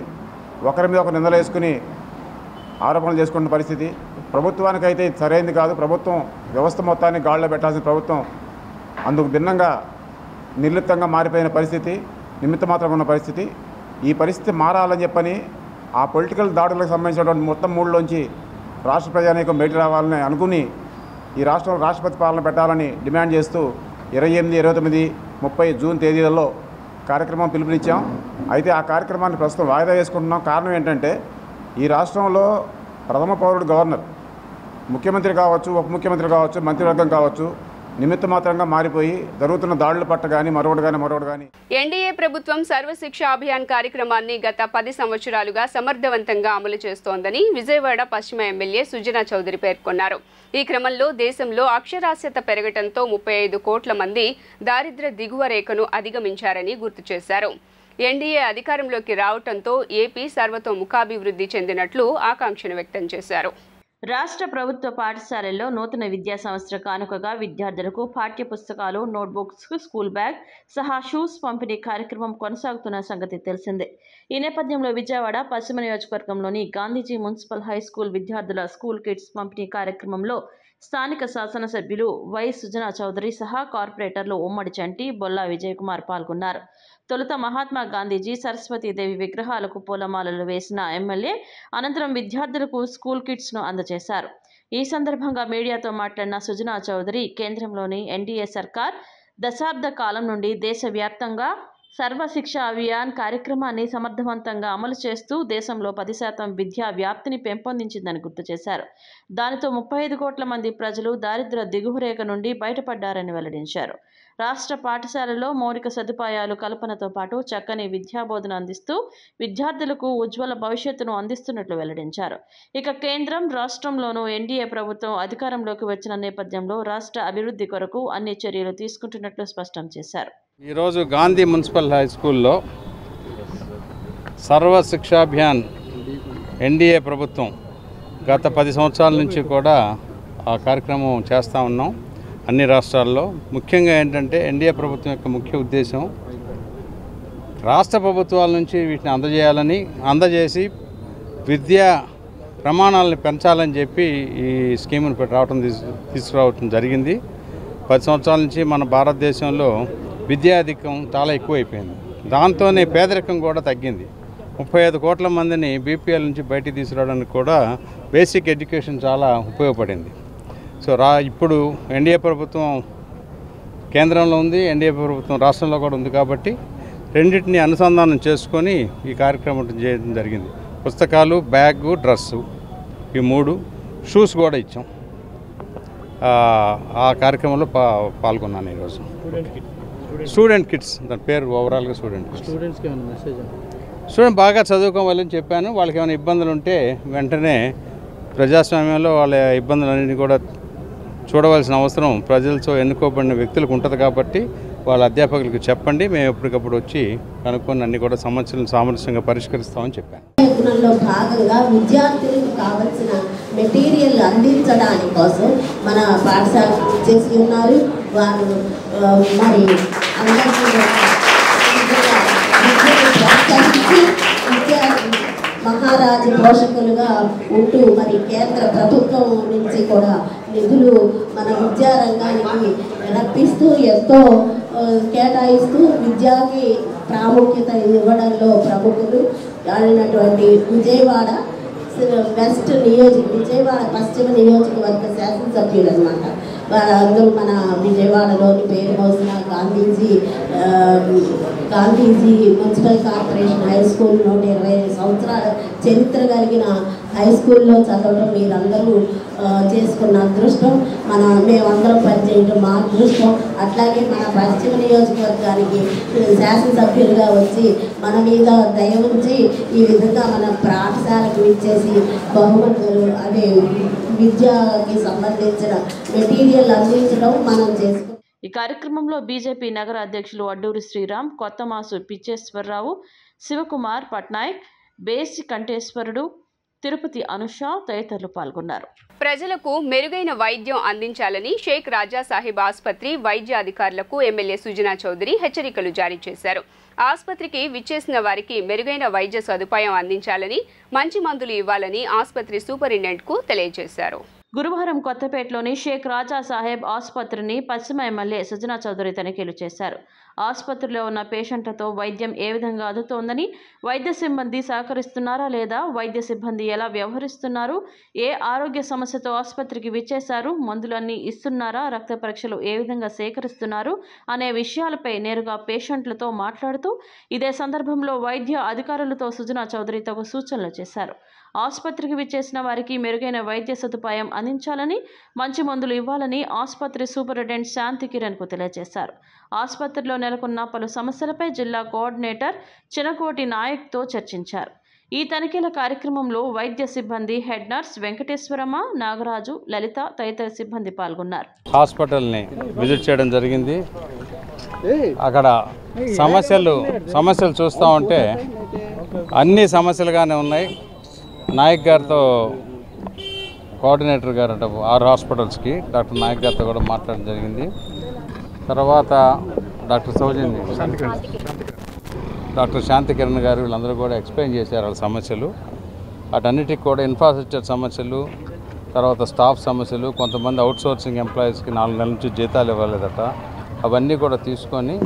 ఒకరి మీద ఒకరు నిందలు వేసుకుని ఆరోపణలు చేసుకున్న పరిస్థితి. ప్రభుత్వానికైతే ఇది సరైనది కాదు. ప్రభుత్వం వ్యవస్థ మొత్తాన్ని గాడిలో పెట్టాల్సిన ప్రభుత్వం అందుకు భిన్నంగా నిర్లిప్తంగా మారిపోయిన పరిస్థితి, నిమిత్తమాత్రంగా ఉన్న పరిస్థితి. ఈ పరిస్థితి మారాలని చెప్పని ఆ పొలిటికల్ దాడులకు సంబంధించినటువంటి మొత్తం మూడులోంచి రాష్ట్ర ప్రజానీకం బయట రావాలని అనుకుని ఈ రాష్ట్రంలో రాష్ట్రపతి పాలన పెట్టాలని డిమాండ్ చేస్తూ 28, 29, 30 జూన్ తేదీలలో కార్యక్రమం పిలుపునిచ్చాం. అయితే ఆ కార్యక్రమాన్ని ప్రస్తుతం వాయిదా వేసుకుంటున్నాం. కారణం ఏంటంటే ఈ రాష్ట్రంలో ప్రథమ పౌరుడు గవర్నర్, ముఖ్యమంత్రి కావచ్చు, ఉప ముఖ్యమంత్రి కావచ్చు, మంత్రివర్గం కావచ్చు, నిమిత్త మాత్రంగా మారిపోయి జరుగుతున్న దాడుల పట్ల కానీ మరొకటి కానీ ఎన్డీఏ ప్రభుత్వం సర్వశిక్ష అభియాన్ కార్యక్రమాన్ని గత 10 సంవత్సరాలుగా సమర్థవంతంగా అమలు చేస్తోందని విజయవాడ పశ్చిమ ఎమ్మెల్యే సుజనా చౌదరి పేర్కొన్నారు. ఈ క్రమంలో దేశంలో అక్షరాస్యత పెరగడంతో 35 కోట్ల మంది దారిద్ర్య దిగువ రేఖను అధిగమించారని గుర్తు చేశారు. ఎన్డీఏ అధికారంలోకి రావడంతో ఏపీ సర్వతోముఖాభివృద్ధి చెందినట్లు ఆకాంక్షను వ్యక్తం చేశారు. రాష్ట్ర ప్రభుత్వ పాఠశాలల్లో నూతన విద్యా సంవత్సర కానుకగా విద్యార్థులకు పాఠ్య పుస్తకాలు, నోట్బుక్స్, స్కూల్ బ్యాగ్ సహా షూస్ పంపిణీ కార్యక్రమం కొనసాగుతున్న సంగతి తెలిసిందే. ఈ నేపథ్యంలో విజయవాడ పశ్చిమ నియోజకవర్గంలోని గాంధీజీ మున్సిపల్ హై స్కూల్ విద్యార్థుల స్కూల్ కిట్స్ పంపిణీ కార్యక్రమంలో స్థానిక శాసనసభ్యులు వై సుజనా చౌదరి సహా కార్పొరేటర్లు ఉమ్మడి చంటి, బొల్లా విజయకుమార్ పాల్గొన్నారు. తొలుత మహాత్మా గాంధీజీ, సరస్వతీదేవి విగ్రహాలకు పూలమాలలు వేసిన ఎమ్మెల్యే అనంతరం విద్యార్థులకు స్కూల్ కిట్స్ను అందజేశారు. ఈ సందర్భంగా మీడియాతో మాట్లాడిన సుజనా చౌదరి కేంద్రంలోని ఎన్డీఏ సర్కార్ దశాబ్ద కాలం నుండి దేశవ్యాప్తంగా సర్వశిక్ష అభియాన్ కార్యక్రమాన్ని సమర్థవంతంగా అమలు చేస్తూ దేశంలో 10% విద్యా వ్యాప్తిని పెంపొందించిందని గుర్తు చేశారు. దానితో 35 కోట్ల మంది ప్రజలు దారిద్ర్య దిగువ రేఖ నుండి బయటపడ్డారని వెల్లడించారు. రాష్ట్ర పాఠశాలలో మౌలిక సదుపాయాలు కల్పనతో పాటు చక్కని విద్యాబోధన అందిస్తూ విద్యార్థులకు ఉజ్వల భవిష్యత్తును అందిస్తున్నట్లు వెల్లడించారు. ఇక కేంద్రం, రాష్ట్రంలోనూ ఎన్డీఏ ప్రభుత్వం అధికారంలోకి వచ్చిన నేపథ్యంలో రాష్ట్ర అభివృద్ధి కొరకు అన్ని చర్యలు తీసుకుంటున్నట్లు స్పష్టం చేశారు. ఈరోజు గాంధీ మున్సిపల్ హై స్కూల్లో సర్వశిక్షాభియాన్ ఎన్డీఏ ప్రభుత్వం గత 10 సంవత్సరాల నుంచి కూడా ఆ కార్యక్రమం చేస్తూ ఉన్నాం అన్ని రాష్ట్రాల్లో. ముఖ్యంగా ఏంటంటే ఎన్డీఏ ప్రభుత్వం యొక్క ముఖ్య ఉద్దేశం రాష్ట్ర ప్రభుత్వాల నుంచి వీటిని అందజేసి విద్యా ప్రమాణాలను పెంచాలని చెప్పి ఈ స్కీమును తీసుకురావడం జరిగింది. 10 సంవత్సరాల నుంచి మన భారతదేశంలో విద్యాధికం చాలా ఎక్కువైపోయింది. దాంతోనే పేదరికం కూడా తగ్గింది. 35 కోట్ల మందిని బీపీఎల్ నుంచి బయటికి తీసుకురావడానికి కూడా బేసిక్ ఎడ్యుకేషన్ చాలా ఉపయోగపడింది. సో ఇప్పుడు ఎన్డీఏ ప్రభుత్వం కేంద్రంలో ఉంది, ఎన్డీఏ ప్రభుత్వం రాష్ట్రంలో కూడా ఉంది కాబట్టి రెండింటిని అనుసంధానం చేసుకొని ఈ కార్యక్రమం చేయడం జరిగింది. పుస్తకాలు, బ్యాగు, డ్రెస్సు, ఈ 3 షూస్ కూడా ఇచ్చాం. ఆ కార్యక్రమంలో పాల్గొన్నాను ఈరోజు. స్టూడెంట్ కిట్స్, దాని పేరు ఓవరాల్గా స్టూడెంట్ బాగా చదువుకోవాలని చెప్పాను. వాళ్ళకి ఏమైనా ఇబ్బందులు ఉంటే వెంటనే ప్రజాస్వామ్యంలో వాళ్ళ ఇబ్బందులన్నింటినీ కూడా చూడవలసిన అవసరం ప్రజలతో ఎన్నుకోబడిన వ్యక్తులకు ఉంటుంది కాబట్టి వాళ్ళ అధ్యాపకులకు చెప్పండి, మేము ఎప్పటికప్పుడు వచ్చి కనుక్కొని అన్ని కూడా సమస్యలను సామరస్యంగా పరిష్కరిస్తామని చెప్పాను. ప్రయత్నంలో భాగంగా విద్యార్థులకు కావలసిన మెటీరియల్ అందించడానికి కోసం మన పాఠశాల చేసి ఉన్నారు. వారు మరి మహారాజు పోషకులుగా ఉంటూ మరి కేంద్ర ప్రభుత్వం నుంచి కూడా నిధులు మన విద్యారంగానికి రప్పిస్తూ ఎంతో కేటాయిస్తూ విద్యాకి ప్రాముఖ్యత ఇవ్వడంలో ప్రముఖులు ఆడినటువంటి విజయవాడ పశ్చిమ నియోజకవర్గ శాసనసభ్యులు అనమాట. వారందరూ మన విజయవాడలోని పేరు మోసిన Gandhiji municipal corporation high school 120 సంవత్సరాల చరిత్ర కలిగిన హై స్కూల్లో చదవడం మీరందరూ చేసుకున్న అదృష్టం, మేమందరం పనిచేయడం మా అదృష్టం. అట్లాగే మన పశ్చిమ నియోజకవర్గానికి శాసనసభ్యులుగా వచ్చి మన మీద దయ ఉంచి ఈ విధంగా మన పాఠశాలకు ఇచ్చేసి బహుమతులు అదే విద్యకి సంబంధించిన మెటీరియల్ అందించడం మనం చేసుకుంటాం. ఈ కార్యక్రమంలో బీజేపీ నగర అధ్యక్షులు అడ్డూరి శ్రీరామ్, కొత్తమాసు పిచ్చేశ్వరరావు, శివకుమార్ పట్నాయక్, బేసి కంఠేశ్వరుడు, తిరుపతి అనుష తదితరులు పాల్గొన్నారు. ప్రజలకు మెరుగైన వైద్యం అందించాలని షేక్ రాజా సాహెబ్ ఆసుపత్రి వైద్య అధికారులకు ఎమ్మెల్యే సుజనా చౌదరి హెచ్చరికలు జారీ చేశారు. ఆసుపత్రికి విచ్చేసిన వారికి మెరుగైన వైద్య సదుపాయం అందించాలని, మంచి మందులు ఇవ్వాలని ఆసుపత్రి సూపరింటెండెంట్కు తెలియజేశారు. గురువారం కొత్తపేటలోని షేక్ రాజా సాహెబ్ ఆసుపత్రిని పశ్చిమ ఎమ్మెల్యే సుజనా చౌదరి తనిఖీలు చేశారు. ఆసుపత్రిలో ఉన్న పేషెంట్లతో వైద్యం ఏ విధంగా అందుతోందని, వైద్య సిబ్బంది సహకరిస్తున్నారా లేదా, వైద్య సిబ్బంది ఎలా వ్యవహరిస్తున్నారు, ఏ ఆరోగ్య సమస్యతో ఆసుపత్రికి విచ్చేశారు, మందులన్నీ ఇస్తున్నారా, రక్త పరీక్షలు ఏ విధంగా సేకరిస్తున్నారు అనే విషయాలపై నేరుగా పేషెంట్లతో మాట్లాడుతూ ఇదే సందర్భంలో వైద్య అధికారులతో సుజనా చౌదరి తగు సూచనలు చేశారు. ఆసుపత్రికి విచ్చేసిన వారికి మెరుగైన వైద్య సదుపాయం అందించాలని, మంచి మందులు ఇవ్వాలని ఆసుపత్రి సూపరింటెండెంట్ శాంతి కిరణ్కు తెలియజేశారు. ఆసుపత్రిలో నెలకొన్న పలు సమస్యలపై జిల్లా కోఆర్డినేటర్ చినకోటి నాయక్తో చర్చించారు. ఈ తనిఖీల కార్యక్రమంలో వైద్య సిబ్బంది, హెడ్ నర్స్ వెంకటేశ్వరమ్మ, నాగరాజు, లలిత తదితర సిబ్బంది పాల్గొన్నారు. హాస్పిటల్ని విజిట్ చేయడం జరిగింది. అక్కడ సమస్యలు చూస్తూ ఉంటే అన్ని సమస్యలుగానే ఉన్నాయి. నాయక్ గారితో, కోఆర్డినేటర్ గారు అంటే 6 హాస్పిటల్స్కి డాక్టర్ నాయక్ గారితో కూడా మాట్లాడడం జరిగింది. తర్వాత డాక్టర్ సౌజన్య, డాక్టర్ శాంతి కిరణ్ గారు వీళ్ళందరూ కూడా ఎక్స్ప్లెయిన్ చేశారు వాళ్ళ సమస్యలు. వాటన్నిటికి కూడా ఇన్ఫ్రాస్ట్రక్చర్ సమస్యలు, తర్వాత స్టాఫ్ సమస్యలు, కొంతమంది అవుట్సోర్సింగ్ ఎంప్లాయీస్కి 4 నెలల నుంచి జీతాలు ఇవ్వలేదట. అవన్నీ కూడా తీసుకొని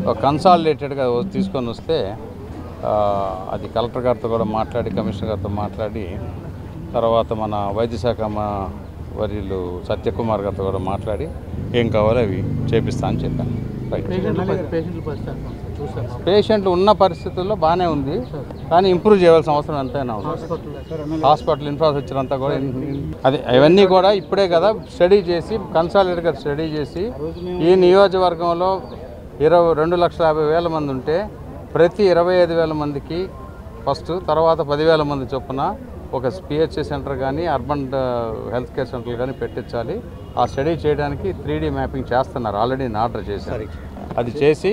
ఒక కన్సాలిడేటెడ్గా తీసుకొని వస్తే అది కలెక్టర్ గారితో కూడా మాట్లాడి, కమిషనర్ గారితో మాట్లాడి, తర్వాత మన వైద్య శాఖ వర్యులు సత్యకుమార్ గారితో కూడా మాట్లాడి ఏం కావాలో అవి చేపిస్తా అని చెప్పాను. పేషెంట్లు ఉన్న పరిస్థితుల్లో బాగానే ఉంది, కానీ ఇంప్రూవ్ చేయాల్సిన అవసరం ఎంతైనా ఉంది. హాస్పిటల్ ఇన్ఫ్రాస్ట్రక్చర్ అంతా కూడా అది అవన్నీ కూడా ఇప్పుడే కదా స్టడీ చేసి, కన్సాలిడేట్గా స్టడీ చేసి, ఈ నియోజకవర్గంలో 2,50,000 మంది ఉంటే ప్రతి 25,000 మందికి ఫస్ట్, తర్వాత 10,000 మంది చొప్పున ఒక పిహెచ్సి సెంటర్ కానీ, అర్బన్ హెల్త్ కేర్ సెంటర్లు కానీ పెట్టించాలి. ఆ స్టడీ చేయడానికి 3D మ్యాపింగ్ చేస్తున్నారు, ఆల్రెడీ ఆర్డర్ చేశారు. అది చేసి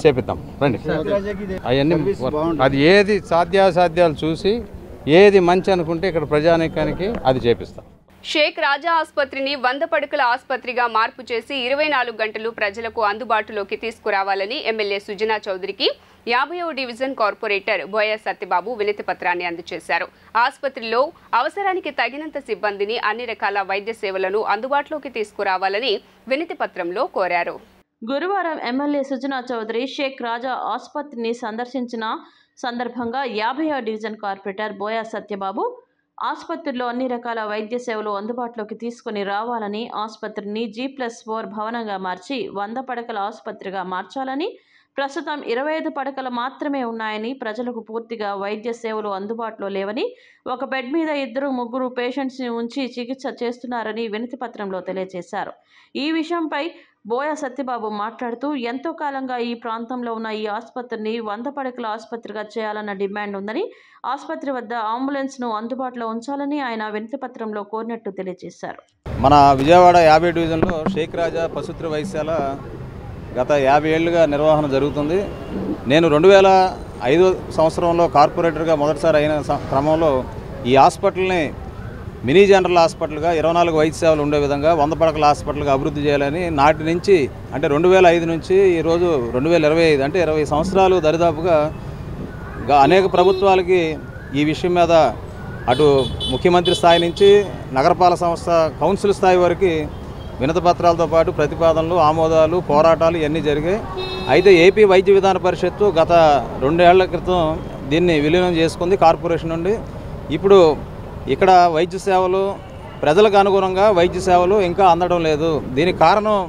చేపిద్దాం రండి. అవన్నీ అది ఏది సాధ్యాసాధ్యాలు చూసి ఏది మంచి అనుకుంటే ఇక్కడ ప్రజానీకానికి అది చేపిస్తాం. షేక్ రాజా ఆసుపత్రిని 100 పడకల ఆసుపత్రిగా మార్పు చేసి 24 గంటలు ప్రజలకు అందుబాటులోకి తీసుకురావాలని ఎమ్మెల్యే సుజనా చౌదరికి 50వ డివిజన్ కార్పొరేటర్ బోయ సత్యబాబు వినతి పత్రాన్ని అందజేశారు. ఆసుపత్రిలో అవసరానికి తగినంత సిబ్బందిని, అన్ని రకాల వైద్య సేవలను అందుబాటులోకి తీసుకురావాలని వినతి పత్రంలో కోరారు. గురువారం ఎమ్మెల్యే సుజనా చౌదరి షేక్ రాజా ఆసుపత్రిని సందర్శించిన సందర్భంగా 50వ డివిజన్ కార్పొరేటర్ బోయ సత్యబాబు ఆసుపత్రిలో అన్ని రకాల వైద్య సేవలు అందుబాటులోకి తీసుకుని రావాలని, ఆసుపత్రిని G+4 భవనంగా మార్చి 100 పడకల ఆసుపత్రిగా మార్చాలని, ప్రస్తుతం 25 పడకలు మాత్రమే ఉన్నాయని, ప్రజలకు పూర్తిగా వైద్య సేవలు అందుబాటులో లేవని, ఒక బెడ్ మీద 2-3 పేషెంట్స్ని ఉంచి చికిత్స చేస్తున్నారని వినతి పత్రంలో తెలియజేశారు. ఈ విషయంపై బోయ సత్యబాబు మాట్లాడుతూ ఎంతో కాలంగా ఈ ప్రాంతంలో ఉన్న ఈ ఆసుపత్రిని 100 పడకల ఆసుపత్రిగా చేయాలన్న డిమాండ్ ఉందని, ఆసుపత్రి వద్ద అంబులెన్స్ను అందుబాటులో ఉంచాలని ఆయన వినతి పత్రంలో కోరినట్టు తెలియజేశారు. మన విజయవాడ 50 డివిజన్లో షేక్ రాజా పశుత్ర వైద్యశాల గత 50 ఏళ్లుగా నిర్వహణ జరుగుతుంది. నేను 2005 సంవత్సరంలో కార్పొరేటర్గా మొదటిసారి అయిన క్రమంలో ఈ హాస్పిటల్ని మినీ జనరల్ హాస్పిటల్గా 24 వైద్య సేవలు ఉండే విధంగా 100 పడకల హాస్పిటల్గా అభివృద్ధి చేయాలని నాటి నుంచి, అంటే 2005 నుంచి ఈరోజు 2025 అంటే 20 సంవత్సరాలు దరిదాపుగా అనేక ప్రభుత్వాలకి ఈ విషయం మీద అటు ముఖ్యమంత్రి స్థాయి నుంచి నగరపాలక సంస్థ కౌన్సిల్ స్థాయి వరకు వినతి పత్రాలతో పాటు ప్రతిపాదనలు, ఆమోదాలు, పోరాటాలు ఇవన్నీ జరిగాయి. అయితే ఏపీ వైద్య విధాన పరిషత్తు గత 2 ఏళ్ల క్రితం దీన్ని విలీనం చేసుకుంది కార్పొరేషన్ నుండి. ఇప్పుడు ఇక్కడ వైద్య సేవలు, ప్రజలకు అనుగుణంగా వైద్య సేవలు ఇంకా అందడం లేదు. దీనికి కారణం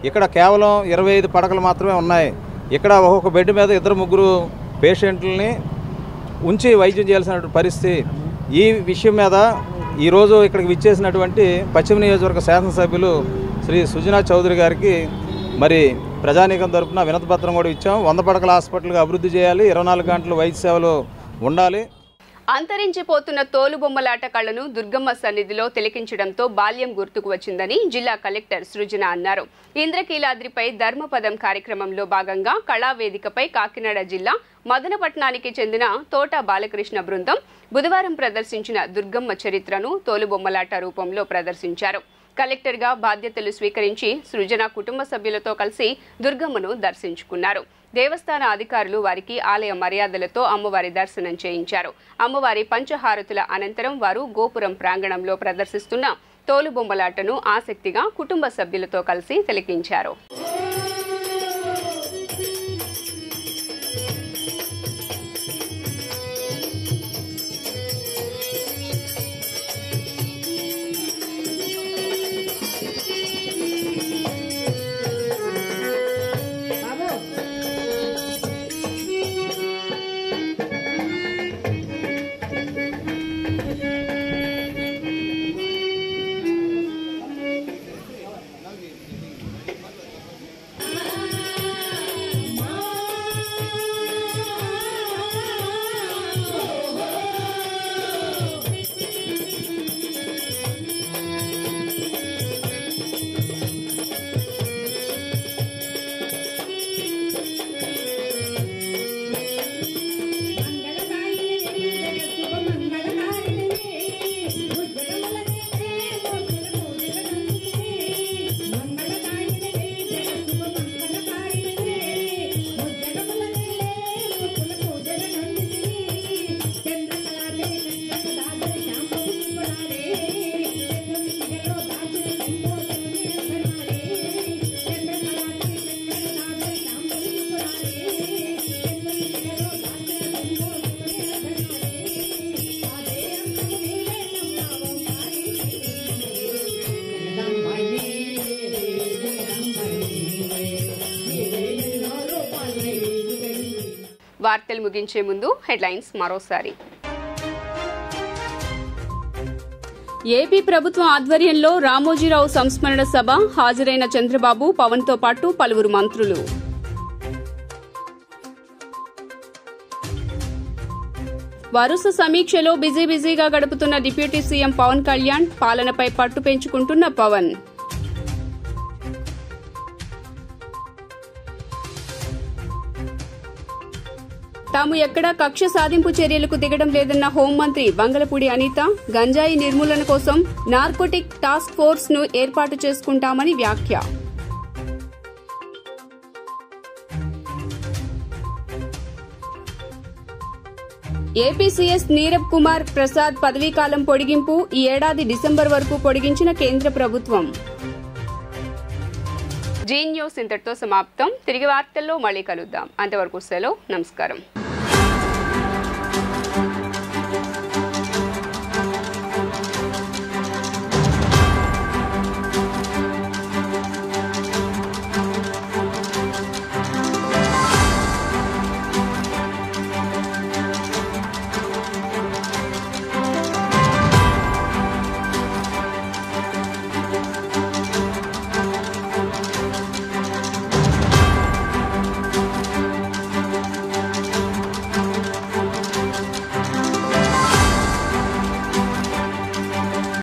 ఇక్కడ కేవలం 25 పడకలు మాత్రమే ఉన్నాయి. ఇక్కడ ఒక్కొక్క బెడ్ మీద 2-3 పేషెంట్లని ఉంచి వైద్యం చేయాల్సిన పరిస్థితి. ఈ విషయం మీద ఈరోజు ఇక్కడికి విచ్చేసినటువంటి పశ్చిమ నియోజకవర్గ శాసనసభ్యులు శ్రీ సుజనా చౌదరి గారికి మరి ప్రజానీకం తరపున వినతి పత్రం కూడా ఇచ్చాం. 100 పడకల హాస్పిటల్గా అభివృద్ధి చేయాలి, 24 గంటలు వైద్య సేవలు ఉండాలి. అంతరించిపోతున్న తోలుబొమ్మలాట కళను దుర్గమ్మ సన్నిధిలో తిలకించడంతో బాల్యం గుర్తుకు వచ్చిందని జిల్లా కలెక్టర్ సృజన అన్నారు. ఇంద్రకీలాద్రిపై ధర్మపదం కార్యక్రమంలో భాగంగా కళావేదికపై కాకినాడ జిల్లా మదనపట్నానికి చెందిన తోట బాలకృష్ణ బృందం బుధవారం ప్రదర్శించిన దుర్గమ్మ చరిత్రను తోలుబొమ్మలాట రూపంలో ప్రదర్శించారు. కలెక్టర్గా బాధ్యతలు స్వీకరించి సృజన కుటుంబ సభ్యులతో కలిసి దుర్గమ్మను దర్శించుకున్నారు. దేవస్థాన అధికారులు వారికి ఆలయ మర్యాదలతో అమ్మవారి దర్శనం చేయించారు. అమ్మవారి పంచహారతుల అనంతరం వారు గోపురం ప్రాంగణంలో ప్రదర్శిస్తున్న తోలుబొమ్మలాటను ఆసక్తిగా కుటుంబ సభ్యులతో కలిసి తిలకించారు. వార్తలు ముగించే ముందు హెడ్లైన్స్ మరోసారి. ఏపీ ప్రభుత్వం ఆధ్వర్యంలో రామోజీరావు సంస్మరణ సభ హాజరైన చంద్రబాబు, పవన్తో పాటు పలువురు మంత్రులు. వరుస సమీక్షలో బిజీగా గడుపుతున్న డిప్యూటీ సీఎం పవన్ కళ్యాణ్, పాలనపై పట్టు పెంచుకుంటున్న పవన్. తాము ఎక్కడా కక్ష సాధింపు చర్యలకు దిగడం లేదన్న హోంమంత్రి వంగలపూడి అనిత. గంజాయి నిర్మూలన కోసం నార్కోటిక్ టాస్క్ ఫోర్స్ ను ఏర్పాటు చేసుకుంటామని వ్యాఖ్య. ఏపీ సీఎస్ నీరబ్ కుమార్ ప్రసాద్ పదవీకాలం పొడిగింపు ఈ ఏడాది డిసెంబర్ వరకు పొడిగించిన కేంద్ర ప్రభుత్వం. జీ న్యూస్ ఇంతటితో సమాప్తం. తిరిగి వార్తల్లో మళ్ళీ కలుద్దాం. అంతవరకు సెలవు. నమస్కారం.